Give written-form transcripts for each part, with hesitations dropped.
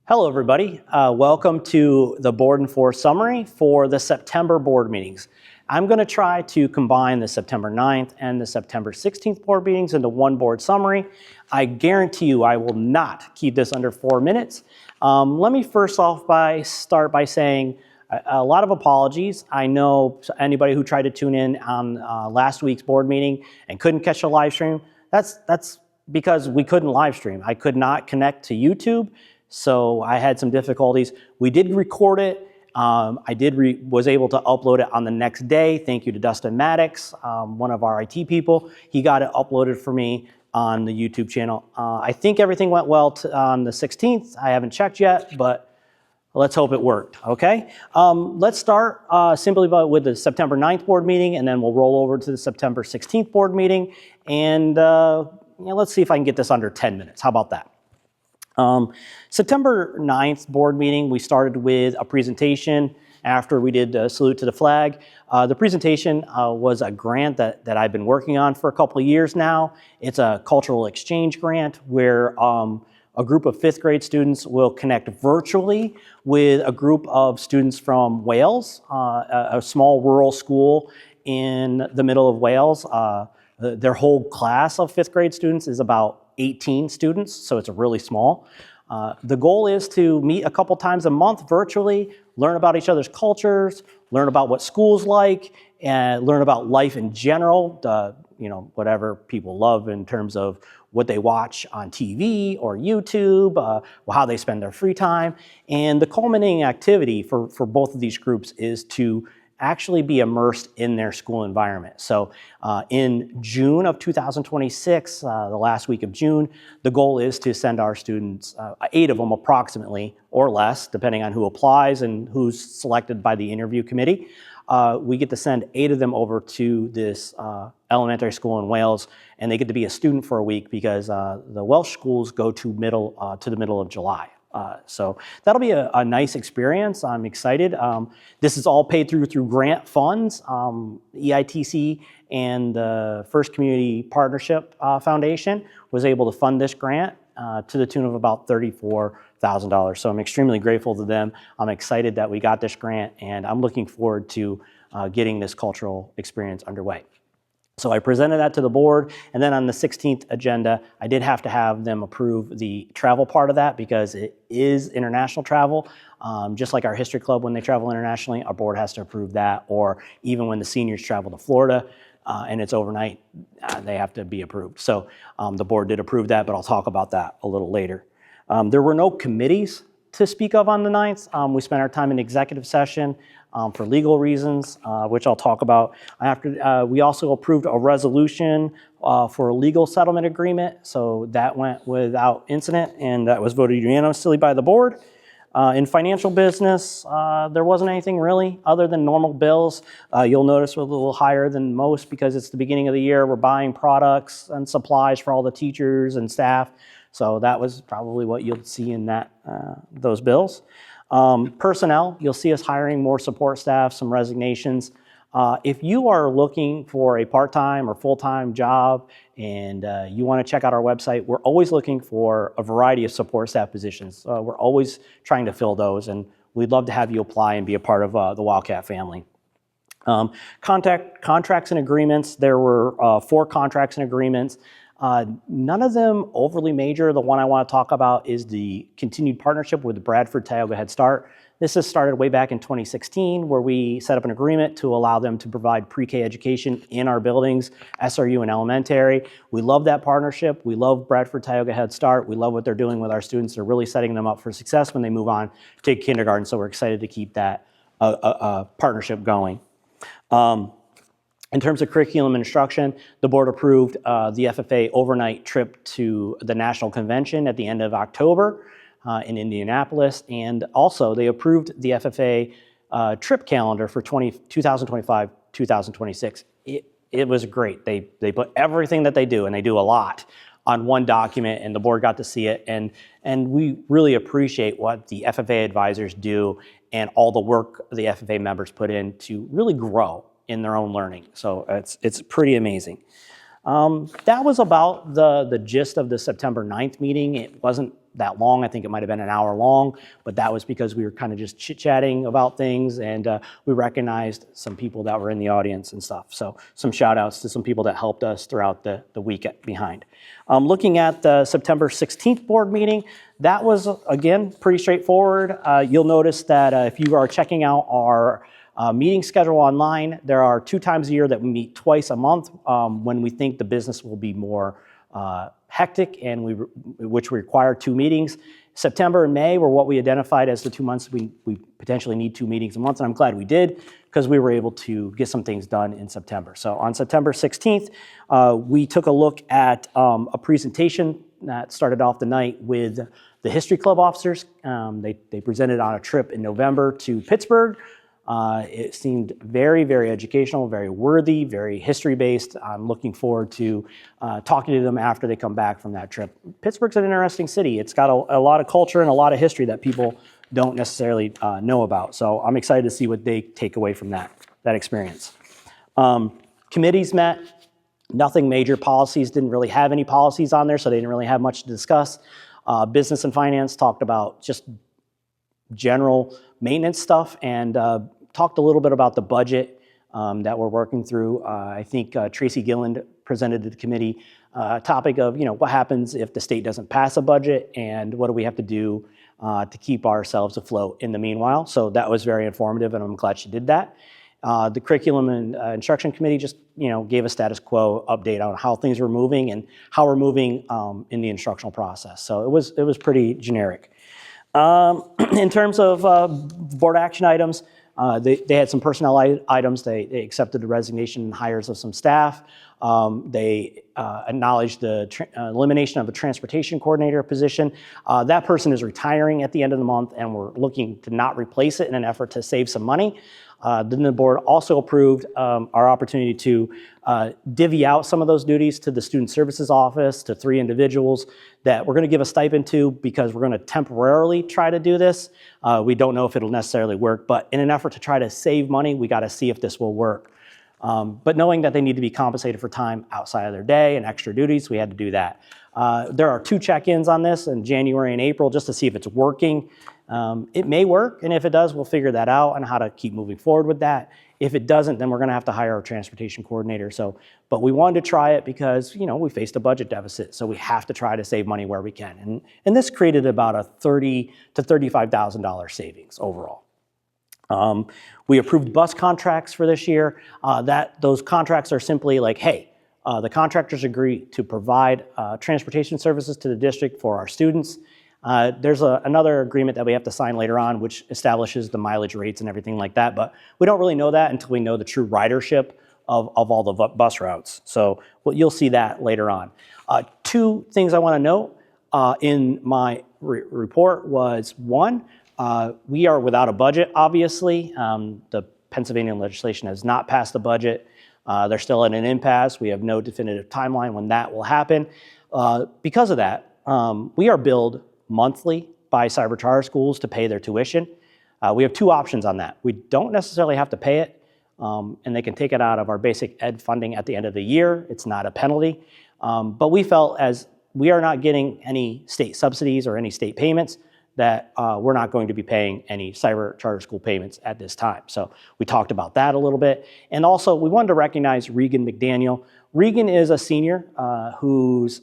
Hello, everybody. Welcome to the Board and Force summary for the September board meetings. I'm going to try to combine the September 9th and the September 16th board meetings into one board summary. I guarantee you I will not keep this under 4 minutes. Let me first off start by saying a lot of apologies. I know anybody who tried to tune in on last week's board meeting and couldn't catch a live stream, that's because we couldn't live stream. I could not connect to YouTube. So I had some difficulties. We did record it. I was able to upload it on the next day. Thank you to Dustin Maddox, one of our IT people. He got it uploaded for me on the YouTube channel. I think everything went well on the 16th. I haven't checked yet, but let's hope it worked, okay? Let's start simply with the September 9th board meeting, and then we'll roll over to the September 16th board meeting. And let's see if I can get this under 10 minutes. How about that? September 9th board meeting, we started with a presentation after we did salute to the flag. The presentation was a grant that I've been working on for a couple of years now. It's a cultural exchange grant where a group of 5th grade students will connect virtually with a group of students from Wales, a small rural school in the middle of Wales. Their whole class of 5th grade students is about 18 students, so it's really small. The goal is to meet a couple times a month virtually, learn about each other's cultures, learn about what school's like, and learn about life in general, whatever people love in terms of what they watch on TV or YouTube, how they spend their free time. And the culminating activity for both of these groups is to actually be immersed in their school environment. So in June of 2026, the last week of June, the goal is to send our students, 8 of them approximately, or less, depending on who applies and who's selected by the interview committee. We get to send 8 of them over to this elementary school in Wales, and they get to be a student for a week because the Welsh schools go to the middle of July. So that'll be a nice experience. I'm excited. This is all paid through grant funds. EITC and the First Community Partnership Foundation was able to fund this grant to the tune of about $34,000. So I'm extremely grateful to them. I'm excited that we got this grant, and I'm looking forward to getting this cultural experience underway. So I presented that to the board, and then on the 16th agenda, I did have to have them approve the travel part of that because it is international travel. Just like our History Club, when they travel internationally, our board has to approve that, or even when the seniors travel to Florida and it's overnight, they have to be approved. So the board did approve that, but I'll talk about that a little later. There were no committees to speak of on the 9th. We spent our time in executive session for legal reasons, which I'll talk about. We also approved a resolution for a legal settlement agreement, so that went without incident, and that was voted unanimously by the board. In financial business, there wasn't anything really other than normal bills. You'll notice we're a little higher than most because it's the beginning of the year. We're buying products and supplies for all the teachers and staff. So that was probably what you'll see in those bills. Personnel, you'll see us hiring more support staff, some resignations. If you are looking for a part-time or full-time job and you want to check out our website, we're always looking for a variety of support staff positions. We're always trying to fill those, and we'd love to have you apply and be a part of the Wildcat family. Contracts and agreements, there were 4 contracts and agreements. None of them overly major. The one I want to talk about is the continued partnership with the Bradford-Tioga Head Start. This has started way back in 2016, where we set up an agreement to allow them to provide pre-K education in our buildings, SRU and elementary. We love that partnership. We love Bradford-Tioga Head Start. We love what they're doing with our students. They're really setting them up for success when they move on to kindergarten, so we're excited to keep that partnership going. In terms of curriculum and instruction, the board approved the FFA overnight trip to the National Convention at the end of October in Indianapolis, and also they approved the FFA trip calendar for 2025-2026. It was great. They put everything that they do, and they do a lot, on one document, and the board got to see it, and we really appreciate what the FFA advisors do and all the work the FFA members put in to really grow in their own learning. So it's pretty amazing. That was about the gist of the September 9th meeting. It wasn't that long. I think it might have been an hour long, but that was because we were kind of just chit-chatting about things, and we recognized some people that were in the audience and stuff. So some shout outs to some people that helped us throughout the week behind. Looking at the September 16th board meeting, that was, again, pretty straightforward. You'll notice that if you are checking out our meeting schedule online, there are 2 times a year that we meet twice a month when we think the business will be more hectic, and which require 2 meetings. September and May were what we identified as the 2 months we potentially need 2 meetings a month, and I'm glad we did, because we were able to get some things done in September. So on September 16th, we took a look at a presentation that started off the night with the History Club officers. They presented on a trip in November to Pittsburgh. It seemed very, very educational, very worthy, very history-based. I'm looking forward to talking to them after they come back from that trip. Pittsburgh's an interesting city. It's got a lot of culture and a lot of history that people don't necessarily know about. So I'm excited to see what they take away from that experience. Committees met. Nothing major. Policies didn't really have any policies on there, so they didn't really have much to discuss. Business and finance talked about just general maintenance stuff, and talked a little bit about the budget that we're working through. I think Tracy Gilland presented to the committee a topic of, what happens if the state doesn't pass a budget, and what do we have to do to keep ourselves afloat in the meanwhile. So that was very informative, and I'm glad she did that. The curriculum and instruction committee just gave a status quo update on how things were moving and how we're moving in the instructional process. So it was pretty generic. In terms of board action items, they had some personnel items. They accepted the resignation and hires of some staff. They acknowledged the elimination of a transportation coordinator position. That person is retiring at the end of the month, and we're looking to not replace it in an effort to save some money. Then the board also approved our opportunity to divvy out some of those duties to the Student Services Office, to 3 individuals that we're going to give a stipend to, because we're going to temporarily try to do this. We don't know if it'll necessarily work, but in an effort to try to save money, we got to see if this will work. But knowing that they need to be compensated for time outside of their day and extra duties, we had to do that. There are 2 check-ins on this in January and April just to see if it's working. It may work, and if it does, we'll figure that out and how to keep moving forward with that. If it doesn't, then we're going to have to hire a transportation coordinator. But we wanted to try it because we faced a budget deficit, so we have to try to save money where we can. And this created about a $30,000 to $35,000 savings overall. We approved bus contracts for this year. Those contracts are simply like, hey, the contractors agree to provide transportation services to the district for our students. There's another agreement that we have to sign later on, which establishes the mileage rates and everything like that, but we don't really know that until we know the true ridership of all the bus routes. So you'll see that later on. 2 things I want to note in my report was, 1, we are without a budget, obviously. The Pennsylvania legislation has not passed the budget. They're still in an impasse. We have no definitive timeline when that will happen. Because of that, we are billed monthly by cyber charter schools to pay their tuition. We have 2 options on that. We don't necessarily have to pay it, and they can take it out of our basic ed funding at the end of the year. It's not a penalty. But we felt, as we are not getting any state subsidies or any state payments, that we're not going to be paying any cyber charter school payments at this time. So we talked about that a little bit. And also, we wanted to recognize Regan McDaniel. Regan is a senior who's,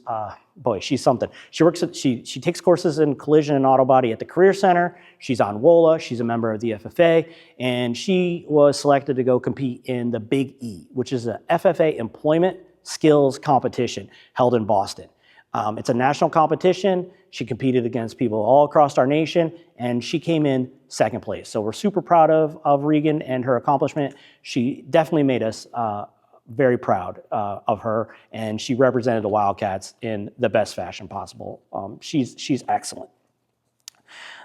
boy, she's something. She takes courses in collision and auto body at the Career Center. She's on WOLA. She's a member of the FFA. And she was selected to go compete in the Big E, which is a FFA employment skills competition held in Boston. It's a national competition. She competed against people all across our nation, and she came in 2nd place. So we're super proud of Regan and her accomplishment. She definitely made us very proud of her, and she represented the Wildcats in the best fashion possible. She's excellent.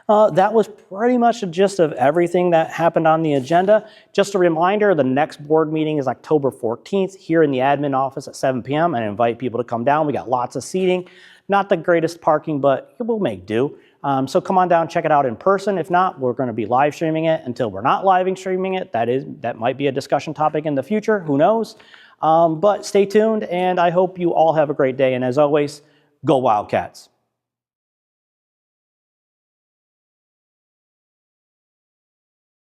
That was pretty much the gist of everything that happened on the agenda. Just a reminder, the next board meeting is October 14th here in the admin office at 7 p.m. I invite people to come down. We got lots of seating. Not the greatest parking, but we'll make do. So come on down, check it out in person. If not, we're going to be live streaming it until we're not live streaming it. That might be a discussion topic in the future. Who knows? But stay tuned, and I hope you all have a great day. And as always, go Wildcats.